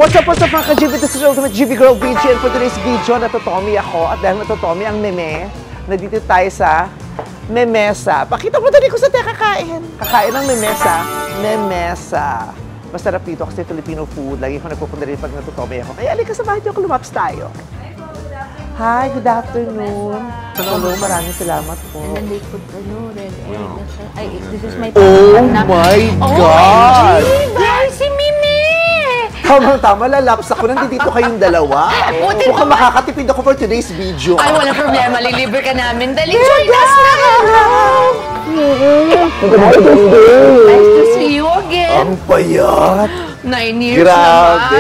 What's up mga ka-GB? This is Ultimate GB Girl BG, and for today's video, natutomi ako. At dahil natutomi ang meme, nandito tayo sa Memesa. Pakita mo dali ko sa tayo kakain. Kakain ng Memesa. Memesa. Masarap dito kasi Filipino food. Lagi ko nagpupunta rin pag natutomi ako. Kaya alika sa bahay niyo, lumaps tayo. Hi, good afternoon. Hello, maraming salamat po. And then they put red egg. Ay, this is my Oh my God! OMG! Si Mimi! Tama, lalaps ako. Nandito kayong dalawa. Mukhang makakatipid ako for today's video. Ay, walang problema. Lilibre ka namin. Dali, join us na! Nice to see you again. Ang payat. 9 years Grabe.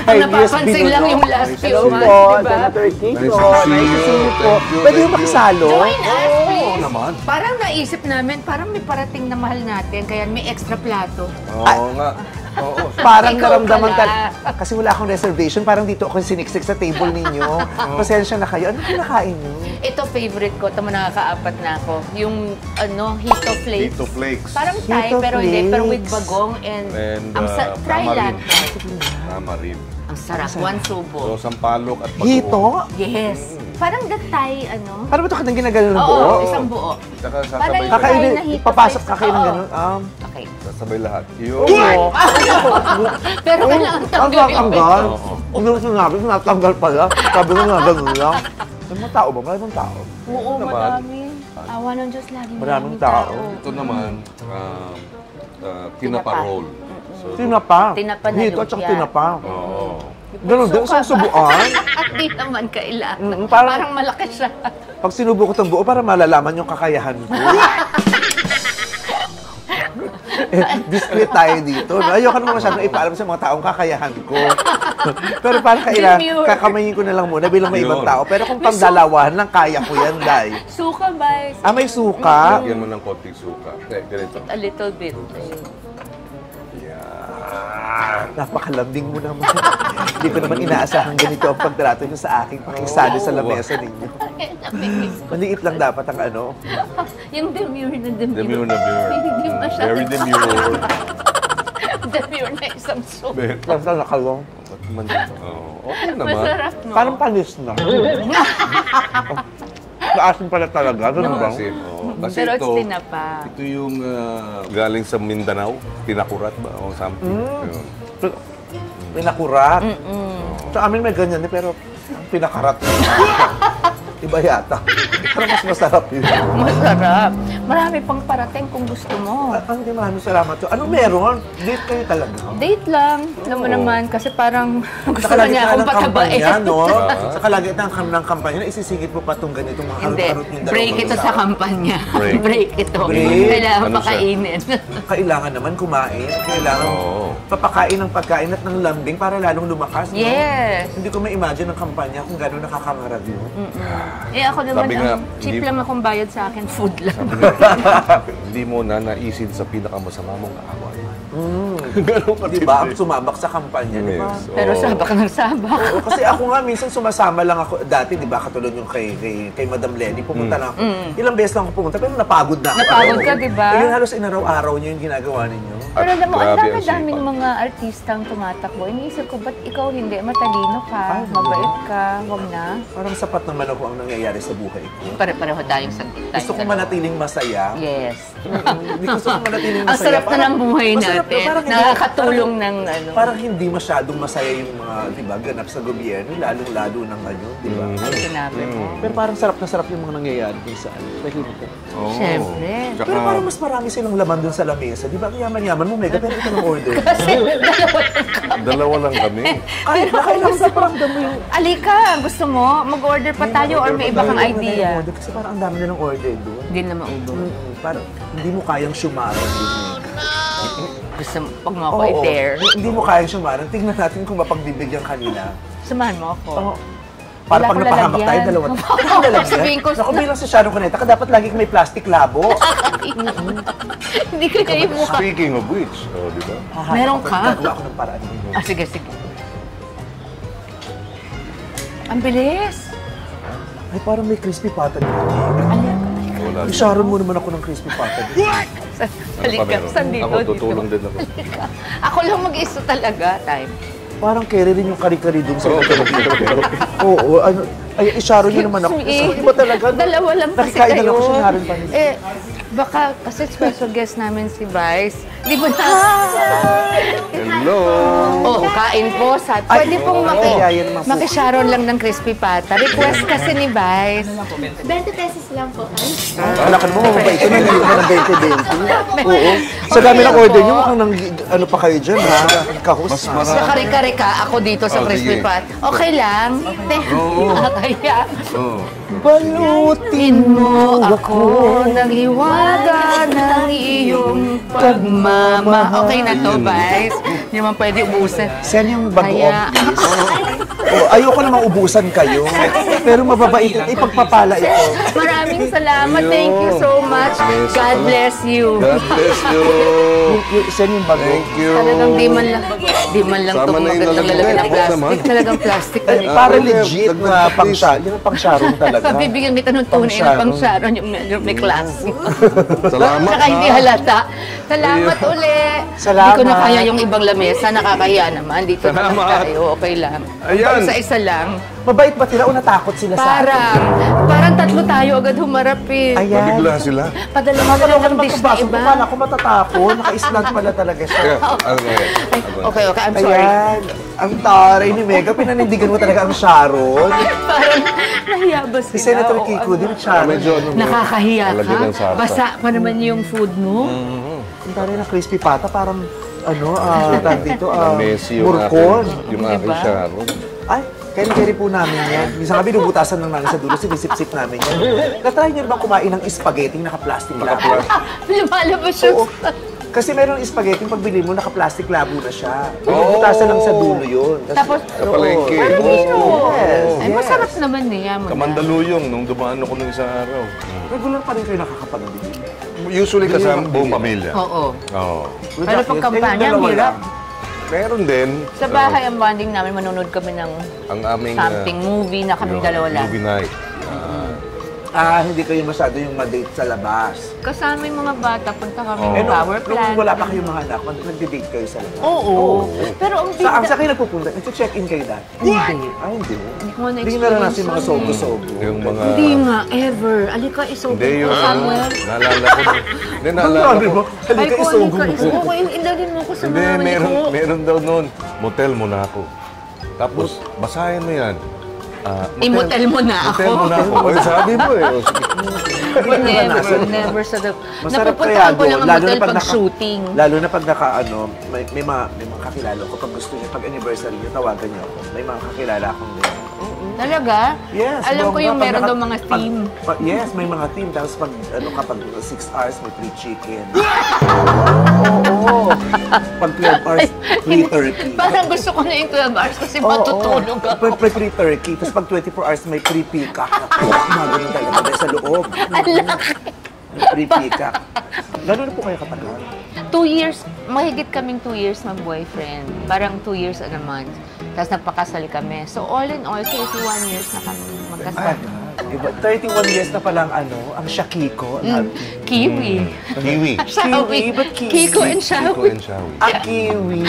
naman. Napapansin lang yung last few months, diba? Senator Kiko. Nice to see you po. Pwede yung makisalo? Join us, please. Naman. Parang naisip namin, parang may parating na mahal natin, kaya may extra plato. Oo nga. Oo. Parang Ikaw naramdaman pala. kasi wala akong reservation. Parang dito ako siniksik sa table ninyo. Pasensya na kayo. Ano kinakain niyo? Ito favorite ko, tama nakakaapat na ako. Yung Hito Flakes. Hito Flakes. Parang Thai, Hito pero hindi. Pero with Flakes. bagong and try lang. Tamarin. Ang sarap. One subo. So, sampalok at bagoong. Hito? Yes. Parang the Thai, Parang ito ka nang ginagano ng buo? Oo, isang buo. Tsaka Parang sasabay yung lahat. Thai Kakainin, na Hito papasok Flakes. kakainin Oo. ganun. Okay. Sasabay lahat. Yun. Oo. Pero kailangan Ang tanggalin tatanggal. Oo. Nung sinabi, natanggal pala. Sabi ko nga ganun lang. May mga tao ba? Maraming tao. Oo, naman. madami. Awa ng Diyos, lagi Maraming tao. Ito naman, tinapa roll. So, Tinapa. Tinapa na Hito at saka lumpia. tinapa. Oo. Ganun din, isang subuan. At di naman kailangan. Parang- Parang malaki siya. Pag sinubo ko itong buo, para malalaman yung kakayahan ko. Discreet tayo dito. No? Ayoko naman masyadong ipaalam sa mga taong kakayahan ko. Pero parang kailangan, Demure. kakamayin ko na lang muna bilang may ibang Yun. tao. Pero kung pagdalawahan lang, kaya ko yan, Day. Suka ba? May suka. Lagyan mo ng konting suka. Ganito. A little bit. Napakalambing mo naman. Hindi ko naman inaasahan ganito ang pagtrato niyo sa aking pakisali sa lamesa ninyo. Maliit lang dapat ang ano. Yung demure na demure. Demure na demure. Hindi masyado. Very demure. Demure na isang soup. Basta nakalong. Ba't man dito? Oo. Okay naman. Masarap, no? Parang panis na. Maasin pala talaga. Ganun ba? Kasi, oo. Kasi Pero ito, it's tinapa. ito yung galing sa Mindanao. Pinakurat ba? O something. Yun. Pinakurat. Sa amin may ganyan eh, pero pinakarat. Iba yata. Pero mas masarap yun. Masarap. Marami pang parating kung gusto mo. Hindi, maraming salamat. Anong meron? Date kayo talaga. Date lang. Alam mo naman, kasi parang gusto Saka na lagi niya tayo akong ng patabain. kampanya, no? Saka lagi tayo ng kampanya na isisingit mo pa itong ganitong mga Hindi. harot-harot yung Break ito sa kampanya. Break. Break ito. Break. Kailangan Ano siya? pakainin. Kailangan naman kumain. Kailangan Oo. papakain ng pagkain at ng lambing para lalong lumakas. No? Yes. Hindi ko ma-imagine ang kampanya kung gano'n nakakangarag yun. Ako naman, Sabi nga, cheap hindi- lang akong bayad sa akin, food lang. Hindi mo na naisin sa pinakamasama mong kaaway. Ganun ka Di ba? Ang sumabak sa kampanya, di ba? Yes. Pero Oo. sabak ng sabak. Oo, kasi ako nga minsan sumasama lang ako. Dati, di ba, katulad yung kay Madam Lenny, pumunta lang ako. Ilang beses lang ako pumunta, pero napagod na ako. Napagod ka, di ba? Ayun, halos inaraw-araw niyo yung ginagawa ninyo. Pero alam mo, ang Grabe ang dami-daming sipag. mga artistang tumatakbo. Iniisip ko, ba't ikaw hindi? Matalino ka, Hindi. mabait ka, wag na. Parang sapat naman ako ang nangyayari sa buhay ko. Pare-pareho tayong sagot tayo. Gusto kong manatiling masaya. Yes. Hindi gusto kong manatiling masaya. Ang sarap na ng buhay Masarap na, natin. parang hindi- Nakakatulong ng ano. Parang hindi masyadong masaya yung mga, di ba, ganap sa gobyerno, lalong-lalo ng ngayon, di ba? Ang sinabi mo. Pero parang sarap na sarap yung mga nangyayari dun sa ano. Oo. Siyempre. Tsaka, Pero parang mas marami silang laman dun sa lamesa. Di ba? Yaman-yaman mo, mega, pero ito ng order. Kasi dalawa lang kami. Ay, nakailang sa paramdam mo yung... Alika, gusto mo? Mag-order pa tayo or may iba kang idea? Kasi parang ang dami na ng order doon. Hindi na maubos. Parang hindi mo kayang shumaran doon. Gusto mo, pag mo ako i-dare. Hindi mo kayang shumaran. Tingnan natin kung mapagbibigyan kanila. Samahan mo ako. Oo. Para Wala pag akong napahamak tayo, lalagyan. dalawa. Sabihin ko, Naku, bilang si Sharon Cuneta, dapat lagi may plastic labo. Hindi ko na yung mukha. Speaking of which, di ba? Meron ka? Gagawa ako ng paraan. Sige, sige. Ang bilis. Ay, parang may crispy pata dito. Wala. Sharon mo naman ako ng crispy pata dito. Halika, meron? saan dito? Ako, tutulong din ako. Ako lang mag-isa talaga, time. Parang carry rin yung kari-kari dun sa Oo, ano, ay, Sharon yun naman ako. Excuse me. Iba talaga. Dalawa lang kasi Nakikain na lang kayo. ako si Sharon Panis. Baka kasi special guest namin si Vice. Di ba na? Hello! Oo, kain po. Pwede pong Yayan naman po. maki-Sharon lang ng crispy pata. Request kasi ni Vice. 20 pesos lang po. Anak mo, mababait ito. Nandito ka ng 20-20. Oo. Sa dami ng order niyo, mukhang ano pa kayo dyan, ha? Kahus. Mas marami. Sa kare-kare ka, ako dito sa Oh, crispy sige. pat. Okay lang? Kaya, Oh. Balutin mo ako ng hiwaga ng iyong pagmama. Okay na to, Vice. Hindi naman pwede ubusin. Saan yung bagoong, Kaya- please? Ayoko namang ubusan kayo. Pero mababait ito. Ipagpapala ito. Maraming salamat. Thank you so much. God bless you. God bless you! Saan yung bago? Thank you! Talagang di man lang ito Sama na yung magandang lalagyan ng lalagyan. plastic. Talagang plastic na nito. Para Pwede, legit dagdag na please. yung pang-Sharon talaga. Bibigyan kita ng tunay na pang Sharon, yung medyo may class. Salamat, Saka hindi halata. Salamat uli. Salamat. Hindi ko na kaya yung ibang lamesa, nakakahiya naman. Dito naman Salamat. tayo, okay lang. Ayan. Isa-isa lang. Mabait ba sila o natakot sila sa akin? Parang tatlo tayo agad humarap eh. Ayan. Mabigla sila. Padala mo Akala na ko lang naman dish na kabasok ko iba. pala ako matatapon. Naka-island pala talaga siya. Kaya, ano nga yan? Okay, I'm sorry. Ayan. Ang taray ni Mega. Pinanindigan mo talaga ang Sharon. Parang nahiya ba sila? Si Senator O Kiko ano? din, Sharon. Medyo ano, Nakakahiya lalagyan ng ka? sarsa. Basa pa naman yung food mo? Ang taray na crispy pata. Parang, tag dito, Messi yung murkon. aking, yung aking Diba? Sharon. Ay, carry po namin yan. Minsan kami nubutasan ng namin sa dulo, sinisip-sip namin yan. Natry niyo bang kumain ng spaghetti naka-plastic labo? Lumalabas yung... Oo. Kasi meron spaghetti, pag bili mo, naka-plastic labo na siya. Bubutasan lang sa dulo yun. Tapos, Sa palengke. Yes. Ay, masarap naman niya. Kamandaluyong nung dumaan ako ng isang araw. Regular pa rin kayo nakakapagbili. Usually kasama buong pamilya. Oo. Oo. Pero pag kampanya, ang hirap. Meron din. Sa bahay, ang bonding namin, manonood kami ng Ang aming something movie na kami dalawa lang. movie night. Hindi kayo masyado yung ma-date sa labas. Kasama yung mga bata, punta kami Oo. ng power Nung plant. wala pa kayong mga anak, nag-date kayo sa labas. Oo. Pero ang Saan bida... kayo nagpupunta? Nag-check-in kayo dati? Hindi. Ay, hindi. Hindi ko Hindi na naranasan yung mga na-experience. sogo-sogo. Yung mga... Hindi nga, ever. Alika, isobo Hindi ko, yung ano, Samuel. naalala ko. Hindi, naalala Sabi mo, ko. halika isugo mo. Isugo, ilalin mo ko sa Hindi, mga meron daw noon. Motel mo na ako. Tapos, basahin mo yan. I-motel mo na Motel mo ako. na ako. Oy, sabi mo eh. O, sige. Never sa the... Masarap Napupuntahan ko doon, lang ang lalo na motel pag pag naka- shooting. Lalo na pag may mga kakilala ko, pag gusto niya, pag anniversary niyo, tawagan niyo ako. May mga kakilala akong ganyan. Talaga? Yes. Alam ko bongga. yung Pag meron naka- daw mga pag- theme. Yes, may mga theme. Tapos kapag 6 hours, may free chicken. Oo. Pag 12 hours, free turkey. Parang gusto ko na yung 12 hours kasi matutulog ako. Free turkey. Tapos pag 24 hours, may free peacock. Ganun talaga. Dahil sa loob. May free peacock. Gano'n na po kayo katagal? 2 years, mahigit kaming 2 years mag-boyfriend. Parang 2 years and a month. Tapos nagpakasal kami. So all in all, 31 years na kami magkasal. Diba? 31 years na palang ang Shakiko. Kiwi. Kiwi. Shawi. Ba't kiwi? Kiko and Kiko Shawi. and Shawi. Kiwi.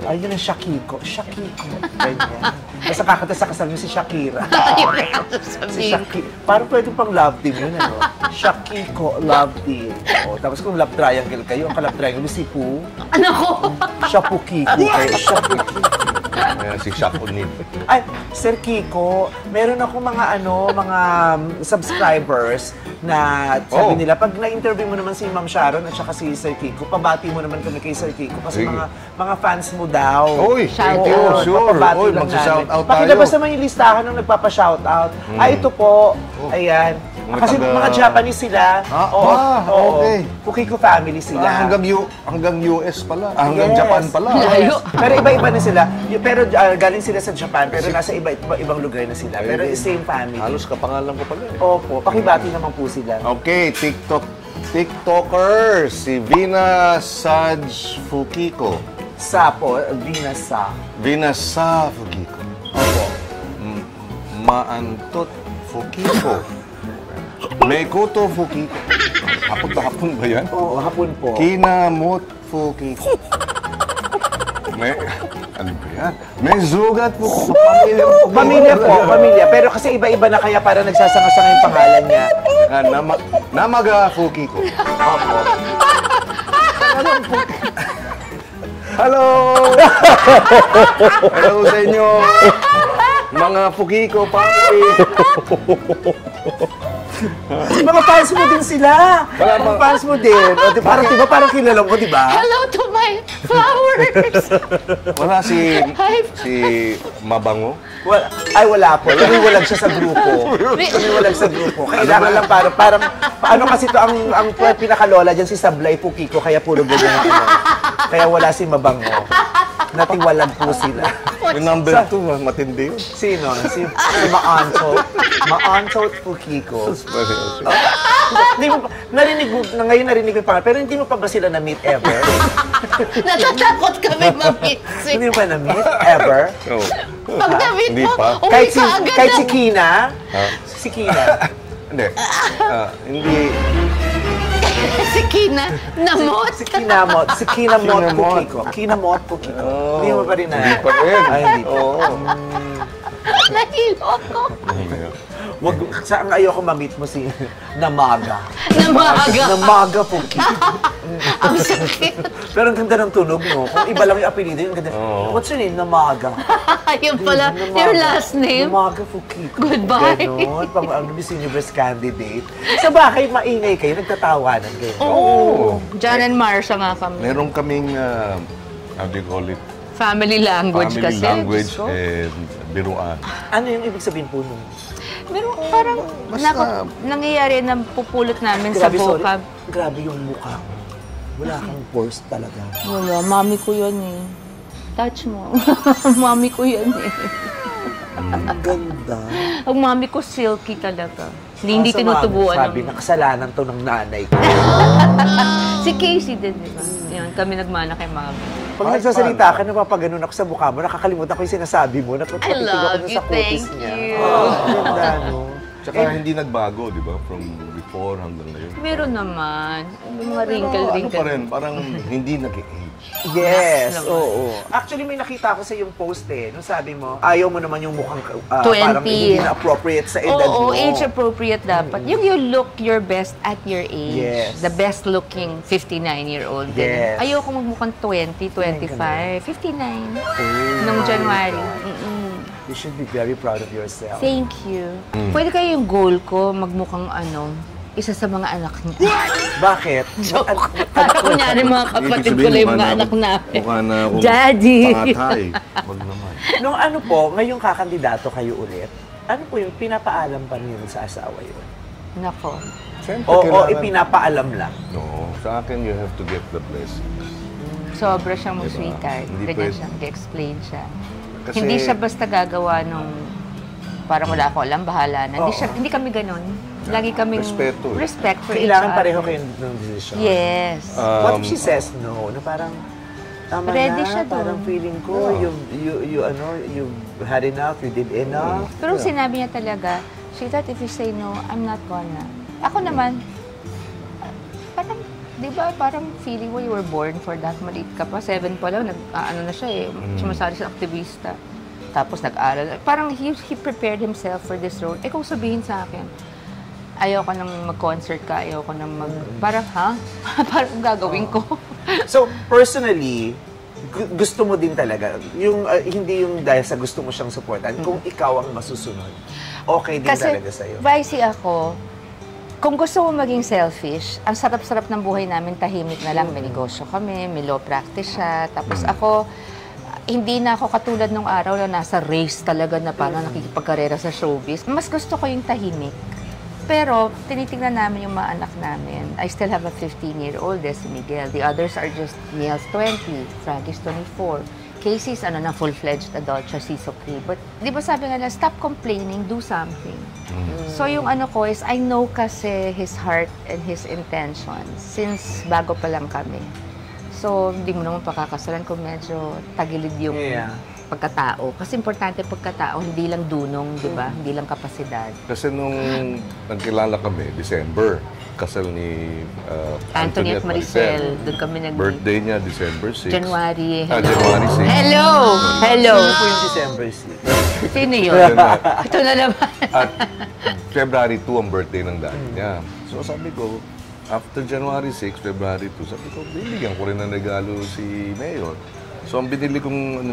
Ayun ang Shakiko. Shakiko. Ganyan. Basta kakata sa kasal niyo si Shakira. Si Shakira. Parang pwede pang love team yun, ano? Shakiko, love team. O, tapos kung love triangle kayo, ang ka-love triangle si Poo. Ano ko? Shapu Kiko kayo. Shapu Kiko. Ayan, si Shaq O'Neal. Ay, Sir Kiko, meron ako mga subscribers na sabi nila, pag na-interview mo naman si Ma'am Sharon at saka si Sir Kiko, pabati mo naman kami kay Sir Kiko kasi Sige. mga fans mo daw. Oy, thank Shout you. out. Sure. Papabati Oy, lang magsa-shout namin. out tayo. Pakilabas naman yung listahan ng nagpapa-shoutout. Ito po. Ayan. Mga Kasi taga- mga Japanese sila. Oo. okay. Kiko family sila. Hanggang US pala. Hanggang Yes. Japan pala. Layo. Pero iba-iba na sila. Pero galing sila sa Japan, pero nasa ibang lugar na sila. Pero same family. Halos kapangalan ko pala eh. Opo, pakibati naman po sila. Okay, TikToker, si Vina Saj Fukiko. Sapo, Vinasa. Vina Sa Fukiko. Opo. Maantot Fukiko. Mekoto Fukiko. Hapon ba yan? Oo, hapon po. Kinamot Fukiko. Ano ba yan? May sugat po. Pamilya. Pero kasi iba-iba na kaya para nagsasanga-sanga yung pangalan niya. Namaga Fuki ko. Opo. Hello! Hello sa inyo! Mga Fuki ko, family! Mga fans mo din sila. Mga fans mo din. O, parang kilala mo, di ba? Hello to my flowers! Wala si Mabango. Wala po. Tumiwalag siya sa grupo. Tumiwalag sa grupo. Kailangan lang parang paano kasi to ang pinakalola dyan si Sablay Pukiko, kaya puro ganyan ako. Kaya wala si Mabango. Natiwalag po sila. Yung number 2, matindi yun. Sino? Si Maanto. Maanto Pukiko. Hindi mo pa, ngayon narinig mo yung pangalan, pero hindi mo pa ba sila na-meet ever? Natatakot kami ma-meet. Hindi mo pa na-meet ever? No. Pag na-meet Hindi mo, pa. uwi ka agad. Kahit si Kina? Ha? Si Kina. Hindi. Hindi. Si Kina, namot. Si Kinamot. Si Kinamot Kinamot. Pukiko. Kinamot Pukiko. Oh. Hindi mo pa rin na. Hindi pa rin. Ay, hindi pa. Oo. Nahilo ko. Wag, saan ayoko ma-meet mo si Namaga. Namaga. Namaga Pukiko. Ang sakit. Pero ang ganda ng tunog, no? Kung iba lang yung apelido, yung ganda. Oo. What's your name? Namaga. Yun pala, Namaga. your last name. Namaga Pukiko. Goodbye. Ganon. Pang Miss Universe candidate. Sa bahay, maingay kayo, nagtatawanan kayo. Oo. John and Marsha nga kami. Meron kaming, how do you call it? Family language Family kasi. language Diyos ko. and biruan. Ano yung ibig sabihin po nun? Meron parang nangyayari na pupulot namin sa vocab. Grabe yung mukha mo. Wala kang pores talaga. Wala, mami ko yun eh. Touch mo. Mami ko yan eh. Ang ganda. Ang mami ko silky talaga. Hindi Sa tinutubuan. Sabi, nakasalanan to ng nanay ko. Si Casey din, di ba? Yun, kami nagmana kay mami. Pag nagsasalita ka, napapaganon ako sa mukha mo, nakakalimutan ko yung sinasabi mo, napatitig ako love dun you, sa kutis thank niya. you. Ang ganda, no? Tsaka hindi nagbago, di ba? From before hanggang ngayon. Meron naman. Yung mga Pero ano wrinkle-wrinkle. pa rin, parang hindi nag-age. Yes, naman. oo. Actually, may nakita ko sa yung post eh. Nung sabi mo, ayaw mo naman yung mukhang 20. parang hindi na appropriate sa edad mo. Oo, age appropriate dapat. Yung you look your best at your age. Yes. The best looking 59-year-old. Yes. Ayoko magmukhang 20, 25, 59. Nung January. You should be very proud of yourself. Thank you. Pwede kayo yung goal ko, magmukhang isa sa mga anak niya. Bakit? Joke. Para kunyari mga kapatid ko lang yung mga anak namin. Mukha na akong Daddy. pangatay. Wag naman. Nung ano po, ngayong kakandidato kayo ulit, ano po yung pinapaalam pa niyo sa asawa yun? Nako. Siyempre, O ipinapaalam lang? No, sa akin, you have to get the blessing. Sobra siyang Diba? sweetheart. Hindi Ganyan pwede. siya. Explain siya. Kasi- Hindi siya basta gagawa nung parang wala ko alam, bahala na. Hindi kami ganun. Lagi kaming Respeto eh. respect for each Kailangan other. pareho kayo ng decision. Yes. What if she says no? Na parang, tama Ready na, siya doon. parang feeling ko, you had enough, you did enough. Pero sinabi niya talaga, sweetheart, if you say no, I'm not gonna. Ako naman, parang, di ba, parang feeling mo you were born for that. Maliit ka pa, 7 pa lang, ano na siya eh, sumasali sa aktivista. Tapos nag-aral. Parang he prepared himself for this role. Eh kung sabihin sa akin, ayoko nang mag-concert ka, ayoko nang parang, ha? Parang gagawin ko. So, personally, gusto mo din talaga, yung hindi yung dahil sa gusto mo siyang supportan, kung ikaw ang masusunod, okay din talaga sa'yo. Kasi, vice ako, kung gusto mo maging selfish, ang sarap-sarap ng buhay namin, tahimik na lang, may negosyo kami, may law practice siya, tapos ako, hindi na ako katulad nung araw na nasa race talaga na parang nakikipagkarera sa showbiz. Mas gusto ko yung tahimik. Pero, tinitingnan namin yung mga anak namin. I still have a 15-year-old, si Miguel. The others are just, Niel's 20, Frankie's 24. Casey's na full-fledged adult siya, she's okay. But, di ba sabi nga na, stop complaining, do something. So, yung ano ko is, I know kasi his heart and his intentions since bago pa lang kami. So, hindi mo naman pakakasalan kung medyo tagilid yung pagkatao. Kasi importante pagkatao, hindi lang dunong, di ba? Hindi lang kapasidad. Kasi nung nagkilala kami, December, kasal ni Anthony at Maricel, doon kami Birthday niya, December 6. January. January 6. Hello! Hello! Sino po yung December 6? Sino yun? Ito na naman. At February 2 ang birthday ng daddy niya. So sabi ko, after January 6, February 2, sabi ko, bibigyan ko rin ng regalo si Mayor. So ang binili kong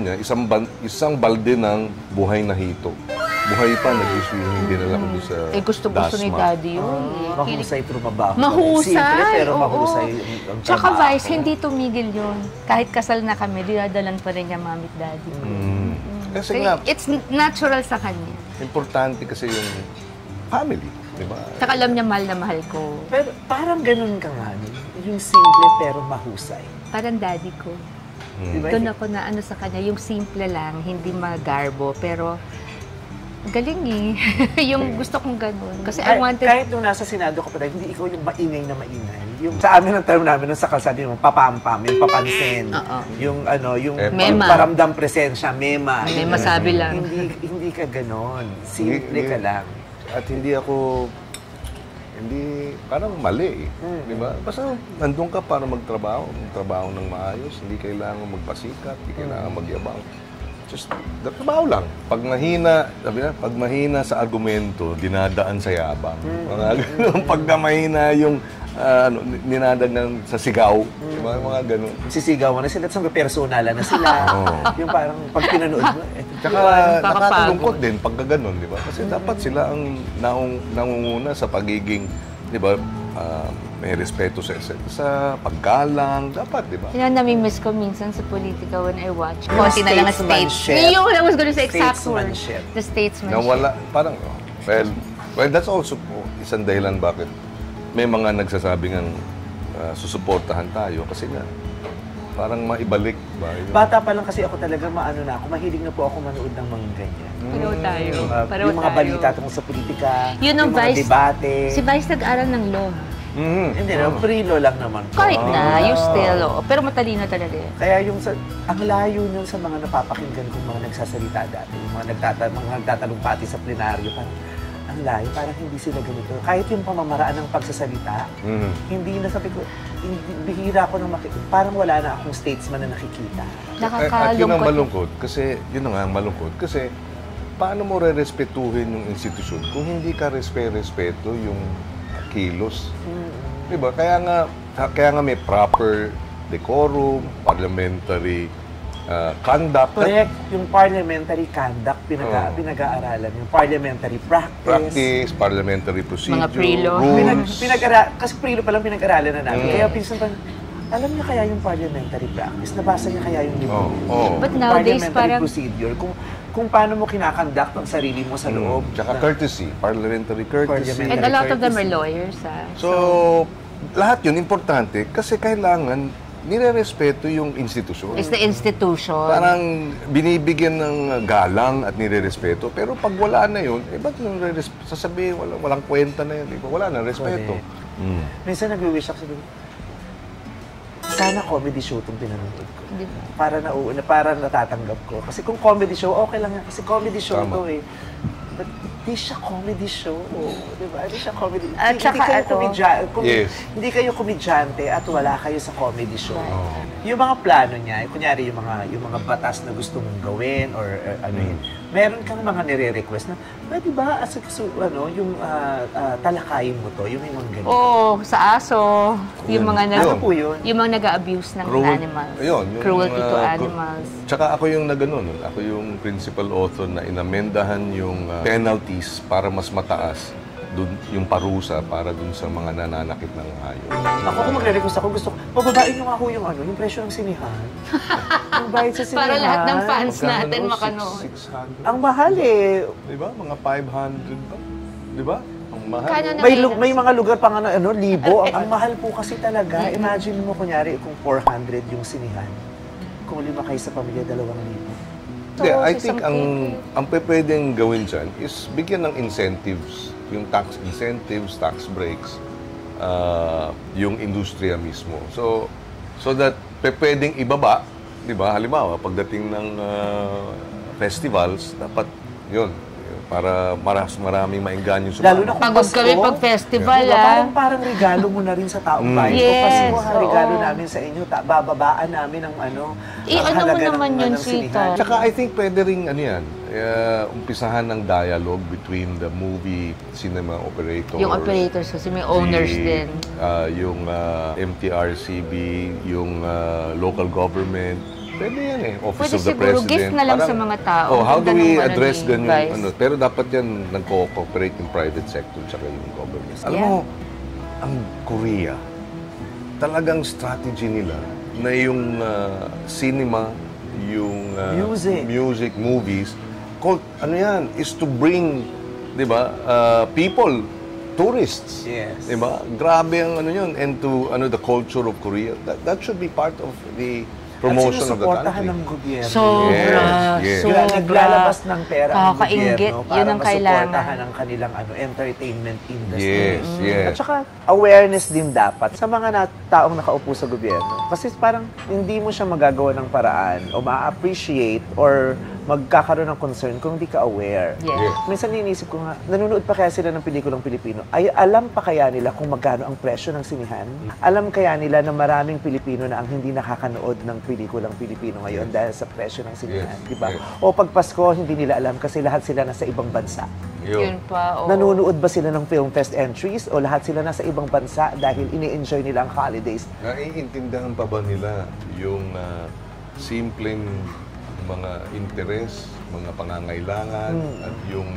isang balde ng buhay na hito. Buhay pa, nag-swimming din nila ko doon sa Gusto ni Dasma. Daddy yun. Mahusay pero mabaho. Mahusay, Simple pero oo. mahusay ang Tsaka trabaho. Vice, hindi tumigil yun. Kahit kasal na kami, dinadalan pa rin niya Mami at Daddy. Kasi nga, It's natural sa kanya. importante kasi yung family, di ba? Tsaka alam niya mahal na mahal ko. Pero parang ganun ka nga, no? Yung simple pero mahusay. Parang daddy ko. Di ba? Doon ako na ano sa kanya, yung simple lang, hindi magarbo, pero galing eh. Yung gusto kong ganun. Kasi I wanted... Kahit nung nasa Senado ka pa rin, hindi ikaw yung maingay na maingay. Yung, sa amin ang term namin nung sa kalsada, yung papampam, yung papansin. Oo. Yung ano, yung Mema. paramdam presensya, mema. May masabi lang. Hindi ka ganon. Simple ka lang. At parang mali eh. Di ba? Basta nandun ka para magtrabaho ng maayos. Hindi kailangan magpasikat, hindi kailangan magyabang. Just, trabaho lang. Pag mahina sa argumento, dinadaan sa yabang. Mga ganun. Pagka mahina yung ninadaan sa sigaw. Mga ganun. Sisigawan na sila at personalan na sila. Yung parang pag pinanood mo, Tsaka nakakalungkot din pagka ganun, di ba? Kasi dapat sila ang nangunguna sa pagiging, di ba, may respeto sa paggalang, dapat, di ba? Yan ang nami-miss ko minsan sa politika when I watch. Konti na lang ang states. Statesmanship. Yun, I was gonna say exact word. Statesmanship. The statesmanship. Nawala, parang, well, that's also isang dahilan bakit may mga nagsasabing ang susuportahan tayo kasi nga, parang maibalik ba? Bata pa lang kasi ako talaga mahilig na po ako manood ng mga ganyan. Pareho tayo. Yung mga balita tungkol sa politika, Yun ang yung mga Vice. debate. Si Vice nag-aral ng law. Hindi na, pre-law lang naman po. Kahit na, you still, pero matalino talaga eh. Kaya ang layo nun sa mga napapakinggan kong mga nagsasalita dati, yung mga nagtatanong-pati sa plenaryo, parang ang layo, parang hindi sila ganito. Kahit yung pamamaraan ng pagsasalita, hindi na sabi ko, bihira ko nang parang wala na akong statesman na nakikita. At yun ang Nakakalungkot. malungkot. Kasi, paano mo re-respetuhin yung institusyon kung hindi ka respeto yung kilos? Diba? Kaya nga may proper decorum, parliamentary conduct. Correct. Yung parliamentary conduct, pinag-aaralan. Yung parliamentary practice. Parliamentary procedure, Mga pre-law. rules. Kasi pre-law pa lang pinag-aralan na namin. Kaya pinsan pa, alam niya kaya yung parliamentary practice? Nabasa niya kaya yung libro? But nowadays, Parliamentary parang... procedure. Kung paano mo kinakonduct ang sarili mo sa loob. Tsaka courtesy, parliamentary courtesy. Parliamentary And a lot of them are lawyers, ah. So, lahat yun importante kasi kailangan nire-respeto yung institusyon. It's the institution. Parang binibigyan ng galang at nire-respeto. Pero pag wala na yun, ba't nung sasabihin, walang kwenta na yun. Diba? Wala na, respeto. Minsan nag-wish ako sabi, sana comedy show itong pinanood ko. Di ba? Para natatanggap ko. Kasi kung comedy show, okay lang yan. Kasi comedy show Tama. ito eh. But di siya comedy show. Di ba? Di siya comedy. At saka Yes. Hindi kayo komedyante at wala kayo sa comedy show. Yung mga plano niya, kunyari yung mga batas na gusto mong gawin or ano yun, meron kang mga nire-request na, pwede ba yung talakayin mo to, yung may mga ganyan. Oh, sa aso. Yung mga Ano po yun? Yung mga nag-a-abuse ng animals. Ayun, Cruelty to animals. Tsaka ako yung ako yung principal author na inamendahan yung penalties para mas mataas yung parusa para dun sa mga nananakit ng hayop. Ako kung magre-request ako, gusto ko, pababain nyo nga ho yung presyo ng sinihan. Ang bayad sa sinihan. Para lahat ng fans Magkano natin daw? makanood. 600. Ang mahal eh. Di ba? Mga 500 ba? Di ba? Ang mahal. Kano na- May mga lugar pa nga na libo. Ang mahal po kasi talaga. Imagine mo kunyari kung 400 yung sinihan. Kung 5 kayo sa pamilya, 2,000. Hindi, So, I sa think isang ang pwedeng gawin dyan is bigyan ng incentives. Yung tax incentives, tax breaks, yung industriya mismo. So that pwedeng ibaba di ba, halimbawa, pagdating ng festivals, dapat yun, para maraming maingganyo sumama. Lalo na kung Pagod Pasko. kami pag festival, Parang regalo mo na rin sa taong bayan. Yes, Kung Pasko, oo. regalo namin sa inyo, bababaan namin ang ang ano mo halaga naman ng, yun, ng sinihan. sweetheart? Tsaka I think pwede rin, umpisahan ng dialogue between the movie cinema operator. Yung operators kasi may owners din. Yung MTRCB, yung local government. Pwede yan Office Pwede of the siguro, President. gift na lang sa mga tao. How do Ganda we ng address ni ganyan? Vice. Pero dapat yan nagko-cooperate yung private sector tsaka yung government. Alam mo, ang Korea, talagang strategy nila na yung cinema, yung music, movies, is to bring, di ba, people, tourists. Yes. Di ba? Grabe ang yun, and to the culture of Korea. That should be part of the promotion of the sinusuportahan country. ng gobyerno. Sobra, Yes. sobra. Naglalabas ng pera ang Nakakainggit, gobyerno yun para ang kailangan. masuportahan ang kanilang entertainment industry. Yes, yes. At saka, awareness din dapat sa mga taong nakaupo sa gobyerno. Kasi parang hindi mo siya magagawa ng paraan o ma-appreciate or magkakaroon ng concern kung hindi ka aware. Yes. Minsan iniisip ko nga, nanonood pa kaya sila ng pelikulang Pilipino? Ay, alam pa kaya nila kung magkano ang presyo ng sinihan? Alam kaya nila na maraming Pilipino na ang hindi nakakanood ng pelikulang Pilipino ngayon dahil sa presyo ng sinihan, Yes. di ba? Yes. O pag Pasko, hindi nila alam kasi lahat sila nasa ibang bansa. Yun pa, oo. Nanonood ba sila ng film fest entries o lahat sila nasa ibang bansa dahil ini-enjoy nila ang holidays? Naiintindihan pa ba nila yung simpleng mga interes, mga pangangailangan, at yung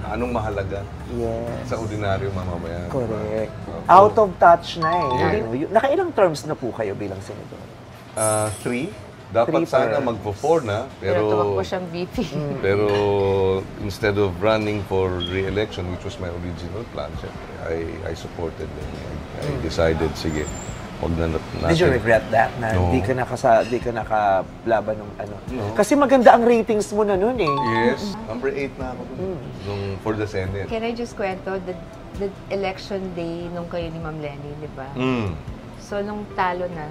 anong mahalaga Yes. sa ordinaryo mamamayan? Correct. Diba? Out of touch na eh. Yeah. Nakailang terms na po kayo bilang senador? 3. Dapat 3 sana terms. magpo-4 na, Pero tumakbo pero siyang VP. pero instead of running for re-election, which was my original plan, syempre, I supported them. I decided, sige, wag na natin. Did you regret that na No. di ka nakalaban ng ano? No. Kasi maganda ang ratings mo na noon eh. Yes, number 8 na ako dun, for the Senate. Can I just kwento, the election day nung kayo ni Ma'am Lenny, di ba? So, nung talo na,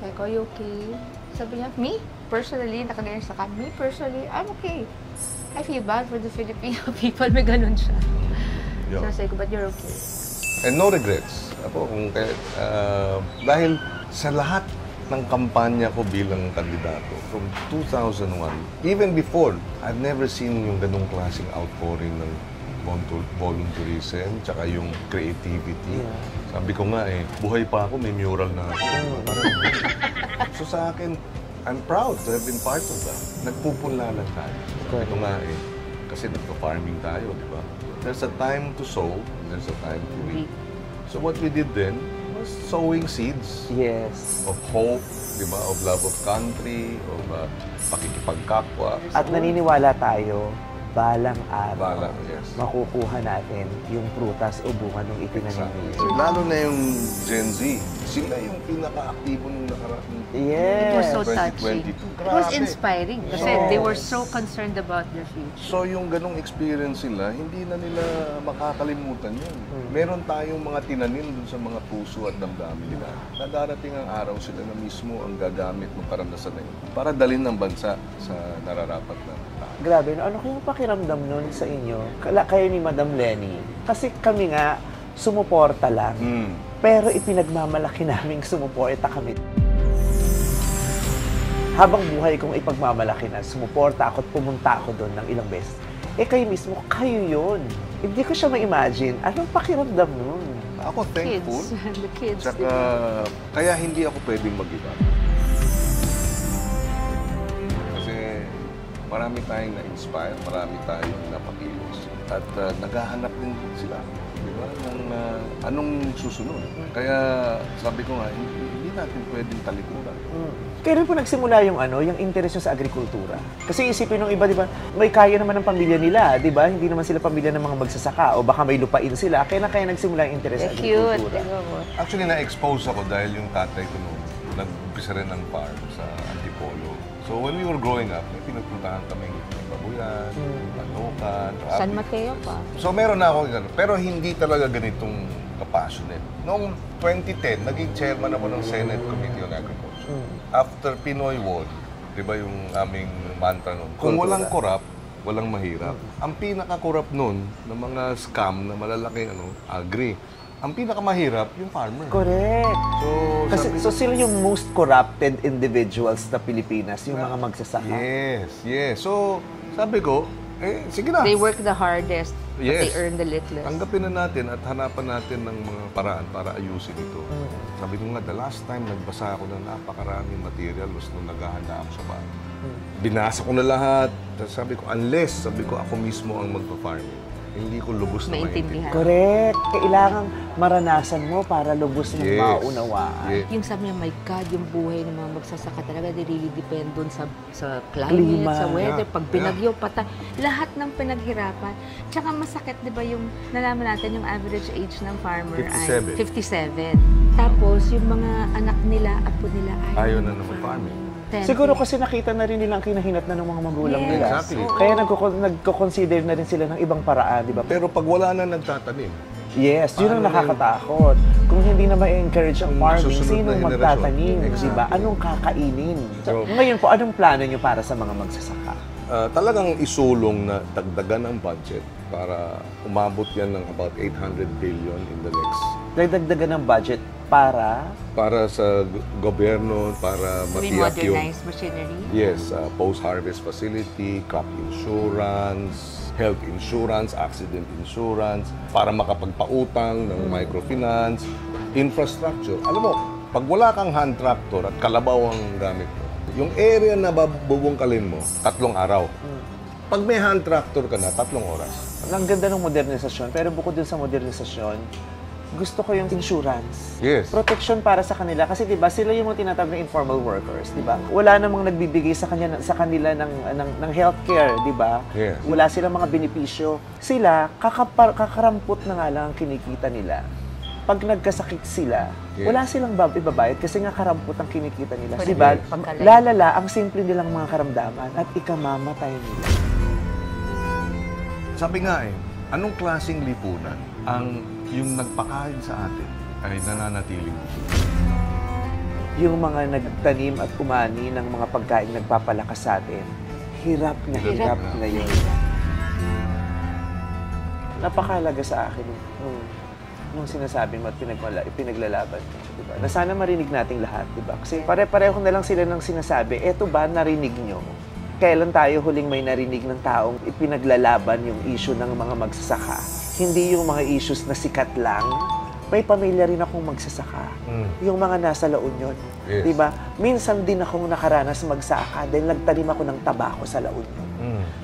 sabi ko, are you okay? Sabi niya, me? Personally, nakaganyan sa kan. Me, personally, I'm okay. I feel bad for the Filipino people. May ganun siya. Yeah. So, sabi ko, but you're okay. And no regrets. Ako, dahil sa lahat ng kampanya ko bilang kandidato, from 2001, even before, I've never seen yung ganung klaseng outpouring ng volunteerism, tsaka yung creativity. Yeah. Sabi ko nga buhay pa ako, may mural na ako. So sa akin, I'm proud to have been part of that. Nagpupunla lang tayo. Ito nga kasi nagpa-farming tayo, di ba? There's a time to sow, and there's a time to reap. So what we did then was sowing seeds Yes. of hope, di ba? Of love of country, of pakikipagkapwa. At naniniwala tayo, balang araw, Balang, yes. makukuha natin yung prutas o bunga ng itinanim niyo. Lalo na yung Gen Z, sila yung pinaka-aktibo nung nakaraan. Yes. It was so touching. 2022. It was inspiring kasi Yes. they were so concerned about their future. So yung ganong experience sila, hindi na nila makakalimutan yun. Meron tayong mga tinanim dun sa mga puso at damdamin nila. Na darating ang araw sila na mismo ang gagamit ng karanasan na yun para dalhin ng bansa sa nararapat na tao. Grabe, no? Ano kayong pakiramdam nun sa inyo? Kayo ni Madam Lenny. Kasi kami nga, sumuporta lang. Pero ipinagmamalaki naming sumuporta kami. Habang buhay kong ipagmamalaki na, sumuporta ako at pumunta ako doon ng ilang beses. Kayo mismo, kayo yun. Hindi ko siya ma-imagine. Anong pakiramdam nun? Ako thankful. Kids. The kids. Tsaka, kaya hindi ako pwedeng mag-iba. Kasi marami tayong na-inspire, marami tayong napakilos. At naghahanap din sila, di ba, ng anong susunod. Kaya sabi ko nga, hindi natin pwedeng talikuran. Kailan po nagsimula yung yung interest nyo sa agrikultura? Kasi isipin ng iba, di ba, may kaya naman ng pamilya nila, di ba? Hindi naman sila pamilya ng mga magsasaka o baka may lupain sila. Kaya nagsimula yung interest sa They're cute. agrikultura. Actually, na-expose ako dahil yung tatay ko nung nag-umpisa rin ng farm sa Antipolo. So when we were growing up, may pinagpuntahan kaming babuyan, Banokan, San Mateo pa. So meron na ako gano'n. Pero hindi talaga ganitong kapassionate. Noong 2010, naging chairman ako ng Senate Committee on Agriculture. after Pinoy Wall, di ba yung aming mantra nun? Kung walang korap, walang mahirap. Ang pinaka-korap nun, ng mga scam na malalaking agri, ang pinakamahirap, yung farmer. Correct. So, Kasi, sabi so sila yung most corrupted individuals sa Pilipinas, yung mga magsasaka. yes. So, sabi ko, sige na. They work the hardest, but Yes. they earn the littlest. Tanggapin na natin at hanapan natin ng mga paraan para ayusin ito. Sabi ko nga, the last time nagbasa ako ng napakaraming materials nung naghahanda ako sa bahay. Binasa ko na lahat. Tapos sabi ko, unless, ako mismo ang magpa-farming. Hindi ko lubos na Maintindihan. Correct. Kailangan maranasan mo para lubos mong Yes. maunawaan. Yes. Yung sabi niya, my God, yung buhay ng mga magsasaka talaga, they really depend dun sa climate, Klima. sa weather, Yeah. pag binagyo, patay. Lahat ng pinaghirapan. Tsaka masakit, di ba, yung nalaman natin yung average age ng farmer 57. ay 57. Tapos, yung mga anak nila, apo nila, Ayaw na mag-farming. Siguro kasi nakita na rin nilang kinahinat na ng mga magulang Yes. nila. Exactly. Kaya nagko-consider na rin sila ng ibang paraan, di ba? Pero pag wala na nagtatanim, Yes, yun ang Paano nakakatakot. Kung hindi na ma-encourage ang Yung farming, susunod na sinong henerasyon. magtatanim, Exactly. di ba? Anong kakainin? So, So- ngayon po, anong plano nyo para sa mga magsasaka? talagang isulong na dagdagan ang budget para umabot yan ng about 800 billion in the next Dagdagan ng budget para sa gobyerno, para matiyak yung remodernize machinery. yes, post-harvest facility, crop insurance, health insurance, accident insurance, para makapagpautang ng microfinance, infrastructure. Alam mo, pag wala kang hand tractor at kalabaw ang gamit mo, yung area na bubungkalin mo, 3 araw. Pag may hand tractor ka na, 3 oras. ang ganda ng modernisasyon, pero bukod dun sa modernisasyon, gusto ko yung insurance. Yes. Protection para sa kanila kasi 'di ba sila yung mga tinatawag na informal workers, 'di ba? Wala namang nagbibigay sa kanila ng healthcare, 'di ba? Yes. Wala silang mga benepisyo. Sila kakarampot na nga lang ang kinikita nila. Pag nagkasakit sila, Yes. wala silang ibabayad kasi nga karampot ang kinikita nila. Pwede 'Di ba? pagkalay. Lalala ang simple nilang mga karamdaman at ikamamatay nila. Sabi nga anong klaseng lipunan ang yung nagpakain sa atin ay nananatiling busog? Yung mga nagtanim at umani ng mga pagkain nagpapalakas sa atin, hirap Hirap na. na yun. Napakalaga sa akin nung sinasabi mo at pinaglalaban mo, diba? Na sana marinig nating lahat, diba? Kasi pare-pareho na lang sila ng sinasabi, eto ba narinig nyo? Kailan tayo huling may narinig ng taong ipinaglalaban yung issue ng mga magsasaka? Hindi yung mga issues na sikat lang. May pamilya rin akong magsasaka. Yung mga nasa La Union. Yes. Diba? Minsan din akong nakaranas magsaka dahil nagtanim ako ng tabako sa La Union.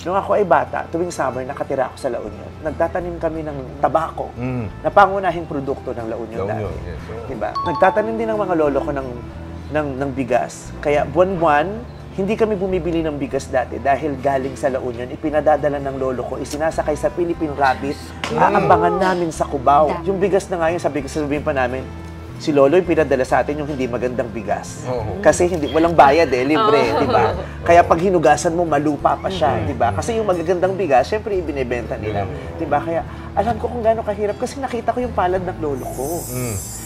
Nung ako ay bata, tuwing summer, nakatira ako sa La Union. Nagtatanim kami ng tabako na pangunahing produkto ng La Union La dati. Union, yes. Oo. Diba? Nagtatanim din ng mga lolo ko ng bigas. Kaya buwan-buwan, hindi kami bumibili ng bigas dati dahil galing sa La Union, ipinadadala ng lolo ko, isinasakay sa Philippine Rabbit, aabangan namin sa Cubao. Yung bigas na nga yun, sabihin pa namin, si Lolo yung pinadala sa atin yung hindi magandang bigas. Oo. Kasi walang bayad libre, di ba? Kaya pag hinugasan mo, malupa pa siya, di ba? Kasi yung magagandang bigas, syempre ibinebenta nila, di ba? Kaya alam ko kung gaano kahirap kasi nakita ko yung palad ng lolo ko.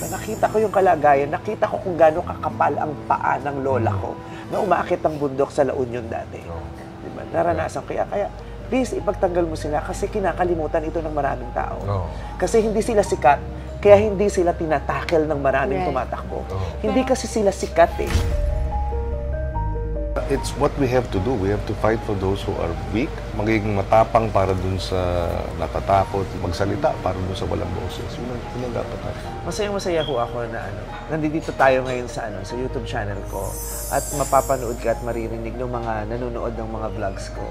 Nakita ko yung kalagayan, nakita ko kung gaano kakapal ang paa ng lola ko na umaakit ang bundok sa La Union dati. Diba? Naranasan ko. Kaya please, ipagtanggal mo sila kasi kinakalimutan ito ng maraming tao. Kasi hindi sila sikat, kaya hindi sila tinatakel ng maraming tumatakbo. Hindi kasi sila sikat It's what we have to do. We have to fight for those who are weak, magiging matapang para dun sa natatakot, magsalita para dun sa walang boses. Yun ang dapat natin. Masayang-masaya ho ako na nandito tayo ngayon sa YouTube channel ko at mapapanood ka at maririnig ng mga nanonood ng mga vlogs ko.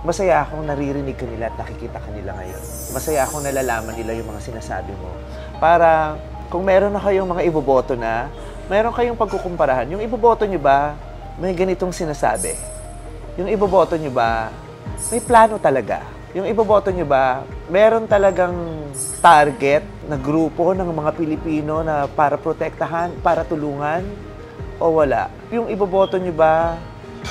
Masaya akong naririnig kanila at nakikita kanila ngayon. Masaya akong nalalaman nila yung mga sinasabi mo. Para kung meron na kayong mga iboboto na, meron kayong pagkukumparahan. Yung iboboto nyo ba, may ganitong sinasabi? Yung iboboto nyo ba, may plano talaga? Yung iboboto nyo ba, meron talagang target na grupo ng mga Pilipino na para protektahan, para tulungan? O wala? Yung iboboto nyo ba,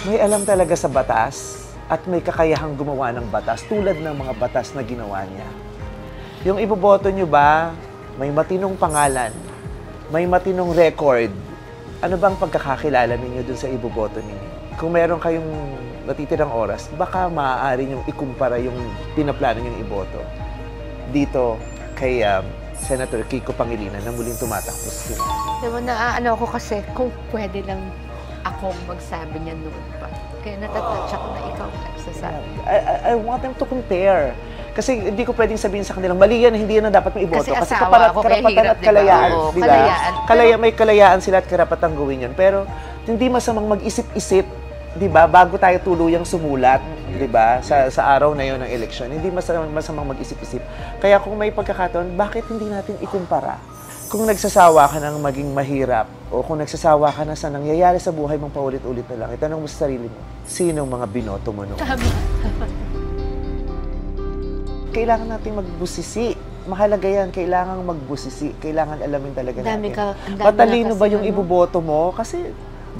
may alam talaga sa batas at may kakayahang gumawa ng batas tulad ng mga batas na ginawa niya? Yung iboboto nyo ba, may matinong pangalan, may matinong record, ano bang pagkakakilala ninyo dun sa iboboto ninyo? Kung meron kayong natitirang oras, baka maaari niyong ikumpara yung pinaplano niyong iboto dito kay Senator Kiko Pangilinan na muling tumatakbo sa Senado. Diba, naaano ako kasi kung pwede lang akong magsabi niya noon pa. Kaya natatouch ako na ikaw nagsasabi. I want them to compare. Kasi hindi ko pwedeng sabihin sa kanila, mali yan, hindi yan ang dapat maiboto. Kasi Kasi asawa ako, kaya karapatan hirap, at kalayaan. diba? Oo, Diba? kalayaan. May kalayaan sila at karapatang gawin yun. Pero hindi masamang mag-isip-isip, di ba, bago tayo tuluyang sumulat, di ba, sa araw na yon ng eleksyon. Hindi masamang mag-isip-isip. Kaya kung may pagkakataon, bakit hindi natin ikumpara? Kung nagsasawa ka ng maging mahirap, o kung nagsasawa ka na sa nangyayari sa buhay mong paulit-ulit na lang, itanong mo sa sarili mo, sinong mga binoto mo noon? Kailangan nating magbusisi. Mahalaga yan, kailangan magbusisi. Kailangan alamin talaga natin. Matalino ba yung iboboto mo? Kasi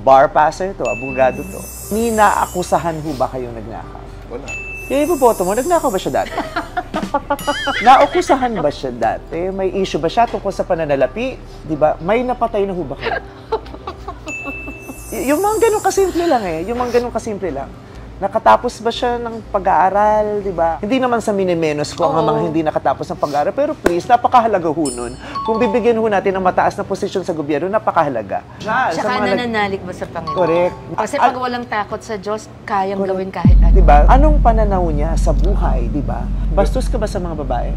bar passer to, abogado to. Ninaakusahan ho ba kayong nagnakaw? Wala. Yung iboboto mo, nagnakaw ba siya dati? Naukusahan ba siya dati? May issue ba siya tungkol sa pananalapi? Di ba? May napatay na ho ba kayo? Yung mga ganun kasimple lang eh. Yung mga ganun kasimple lang. Nakatapos ba siya ng pag-aaral, di ba? Hindi naman sa minimenos ko ang mga hindi nakatapos ng pag-aaral, pero please, napakahalaga ho nun. Kung bibigyan ho natin ng mataas na posisyon sa gobyerno, napakahalaga. Tsaka nananalig mo sa Panginoon. Correct. Kasi pag walang takot sa Diyos, kayang gawin kahit ano. Di ba? Anong pananaw niya sa buhay, di ba? Bastos ka ba sa mga babae?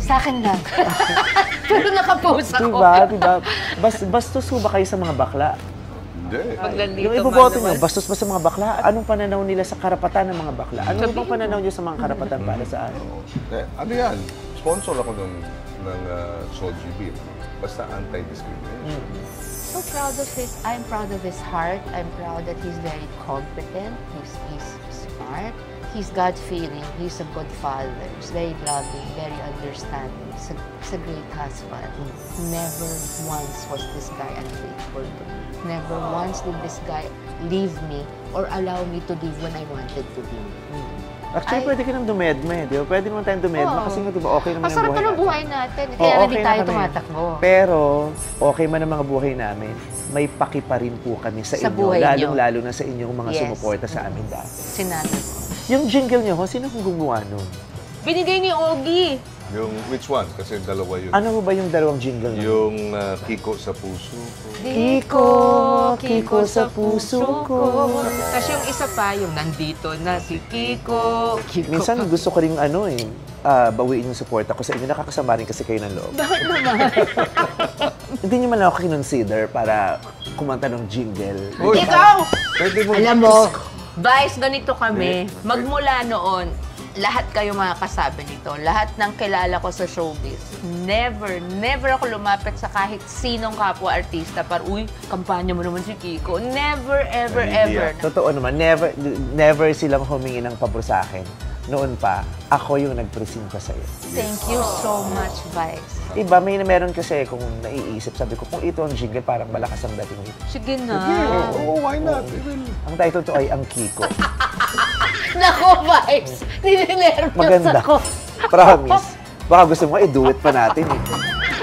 Sa akin lang. Pero nakapost ako. Di ba? Bastos ho ba kayo sa mga bakla? Hindi. Yung iboboto nyo, bastos ba sa mga bakla? Anong pananaw nila sa karapatan ng mga bakla? Ano bang pananaw nyo sa mga karapatan para sa ano? Ano yan? Sponsor ako ng SOGI bill. Basta anti-discrimination. So proud of I'm proud of his heart. I'm proud that he's very competent. He's smart. He's God-fearing. He's a good father. He's very loving, very understanding. He's a great husband. Never once was this guy unfaithful to me. Never once did this guy leave me or allow me to leave when I wanted to leave. Actually, pwede ka nang dumedme, di ba? Pwede naman tayong dumedme kasi nga, di ba, okay naman ang Masarap buhay pa ng natin. buhay natin. Kaya hindi okay tayo na kami. tumatakbo. Pero, okay man ang mga buhay namin, may paki pa rin po kami sa Sa inyo. buhay niyo. Lalo na sa inyong mga Yes. sumuporta sa amin dati. Sinabi ko. Yung jingle nyo, sino kung gumawa nun? Binigay ni Ogie. Yung which one? Kasi dalawa yun. Ano ba yung dalawang jingle nyo? Yung Kiko sa puso. Kiko sa puso ko. Tapos yung isa pa, yung nandito na si Kiko. Minsan gusto ko rin bawiin yung support ako sa inyo. Nakakasama rin kasi kayo ng loob. Bakit naman? Hindi nyo man ako kinonsider para kumanta ng jingle. Uy, Ikaw! Pwede mo. Alam mo, Vice, ganito kami. Magmula noon, lahat kayo mga kasabi nito, lahat ng kilala ko sa showbiz, never ako lumapit sa kahit sinong kapwa-artista para, uy, kampanya mo naman si Kiko. Never, ever, ever. Totoo naman, never silang humingi ng pabor sa akin. Noon pa, ako yung nagpresenta sa iyo. Thank you so much, Vice. Iba, meron kasi kung naiisip, sabi ko, kung ito ang jingle, parang malakas ang dating ito. Sige na. Oh, why not? Ang title to ay Ang Kiko. Nako, Vice! Nilinervous Maganda. ako. Promise. Baka gusto mo, i-do it pa natin eh.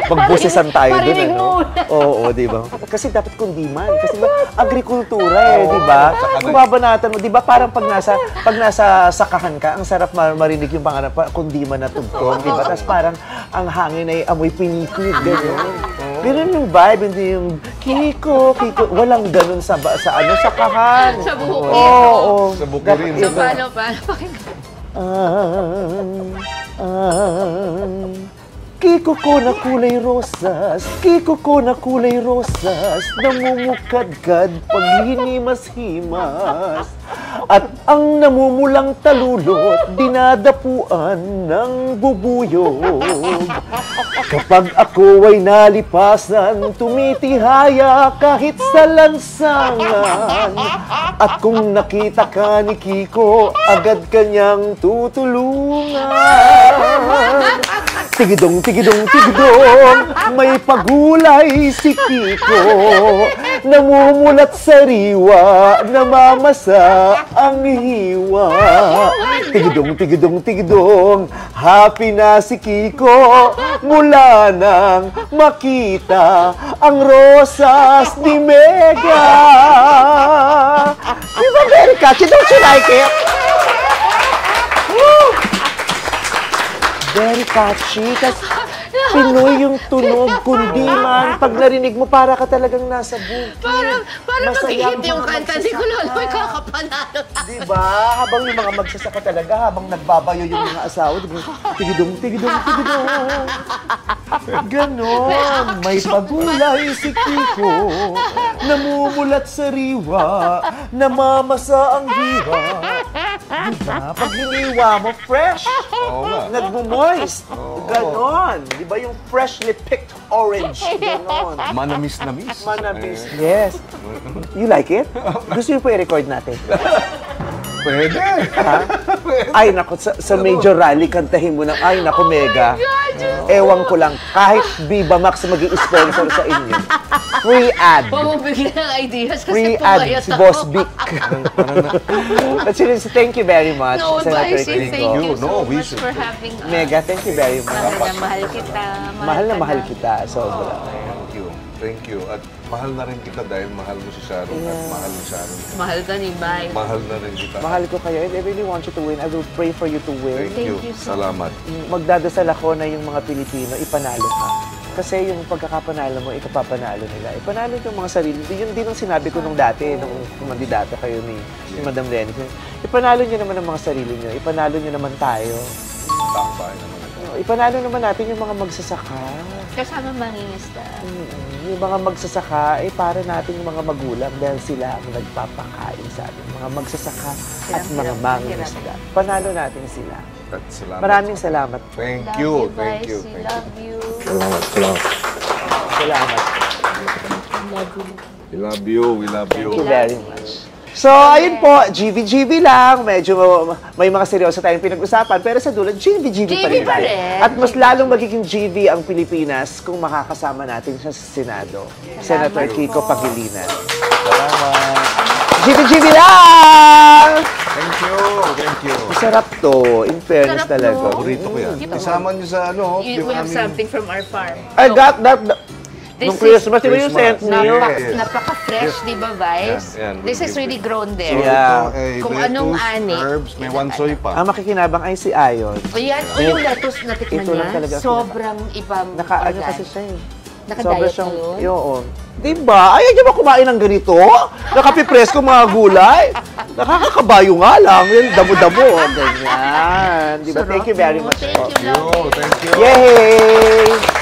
Magbusisan tayo dun, Parinig ano? muna. Oo, di ba? Kasi dapat kundiman. Kasi diba, agrikultura eh, di ba? Kung babanatan mo, di ba parang pag nasa sakahan ka, ang sarap marinig yung pangarap, kundiman na tugtog, di ba? Tapos parang ang hangin ay amoy pinikit, gano'n. Ganun yung vibe, hindi yung Kiko. Walang ganun sa sakahan. Sa buhok. Oo. Sa bukirin. So, paano? Pakinggan. Kiko ko na kulay rosas, Kiko ko na kulay rosas, namumukadkad pag hinimas-himas. At ang namumulang talulot, dinadapuan ng bubuyog. Kapag ako ay nalipasan, tumitihaya kahit sa lansangan. At kung nakita ka ni Kiko, agad kanyang tutulungan. Tigidong, tigidong, tigidong, may pagulay si Kiko. namumulat sariwa, namamasa ang hiwa. Tigidong, tigidong, tigidong, happy na si Kiko mula nang makita ang rosas ni Mega. Di ba very catchy? Don't you like it? Woo! Very catchy. Tas Pinoy yung tunog, kundi man, pag narinig mo, para ka talagang nasa bukid. Parang Masaya mag-hit yung mga kanta ni Kulol, magsasaka. may kakapanalo. Diba? Habang yung mga magsasaka talaga, habang nagbabayo yung mga asawa, tigidong, tigidong, tigidong. Ganon. May pagulay si Kiko, namumulat sa riwa, namamasa ang hiwa. Diba? Pag hiniwa mo, fresh. Oo nga. Nagmo-moist. Ganon. Diba yung freshly picked orange? Ganon. Manamis-namis. Manabis. Yes. You like it? Gusto niyo po i-record natin? Pwede. Ay, naku, sa major rally, kantahin mo ng, ay, naku, Mega. Ewan ko lang, kahit Viva Max maging sponsor sa inyo. Free ad. Huwag mo bigyan ng ideas kasi Free ad pumayat si ako. Boss Vic. But seriously, thank you very much, No, Senator Vice, Kiko. thank you so No, we much should for do. having us. Mega, thank you very much. Mahal na mahal kita. Mahal na ka mahal kita, sobra. Thank you. Thank you. At mahal na rin kita dahil mahal mo si Sharon at mahal ni Sharon. Mahal ka ni Bay. Mahal na rin kita. Mahal ko kayo and I really want you to win. I will pray for you to win. Thank you. Thank you so Salamat. Magdadasal ako na yung mga Pilipino, ipanalo ka. Kasi yung pagkakapanalo mo, ikapapanalo nila. Ipanalo yung mga sarili. Yun din ang sinabi ko nung dati, nung kumandidato kayo ni Madam Lenny. Ipanalo nyo naman ang mga sarili nyo. Ipanalo nyo naman tayo. Takbahay naman ito. Ipanalo naman natin yung mga magsasaka. Kasama mangingisda. Yung mga magsasaka, para natin yung mga magulang dahil sila ang nagpapakain sa atin. Mga magsasaka at mga mangingisda. Panalo natin sila. At salamat. Maraming salamat. Thank Love you. you, Thank Vice. you. We Thank you. love you. Salamat. Salamat. Salamat. We love you. We love you. Thank you very much. So, ayun po, GV-GV lang. Medyo may mga seryoso tayong pinag-usapan. Pero sa dulo, GV-GV pa rin GV pa tayo. rin. At mas lalong magiging GV ang Pilipinas kung makakasama natin siya sa Senado. Senator Kiko Pangilinan. Salamat. GV-GV lang! Thank you. Thank you. Masarap to. In fairness Sarap talaga. to. Paborito ko yan. Isama niyo sa ano. We have something from our farm. I got that. This Nung Christmas, di ba you Christmas. sent me? Yes. Napaka-fresh, di ba, Vice? Yan, yan. This is really grown So, there. Yeah. ito ay Kung anong lettuce, ani. herbs, may wansoy pa. Ang makikinabang ay si Ayon. O yan, o yung lettuce na tikman Ito lang niya, talaga. sobrang ibang Naka-ano kasi siya eh. Naka-diet siyang, na yun? Oo. Diba? Ayaw niyo ba kumain ng ganito? Nakapipresko mga gulay? Nakakakabayo nga lang. Yung damo-damo. Ganyan. Diba? Thank you very much. Thank you, love. Thank you. Yay!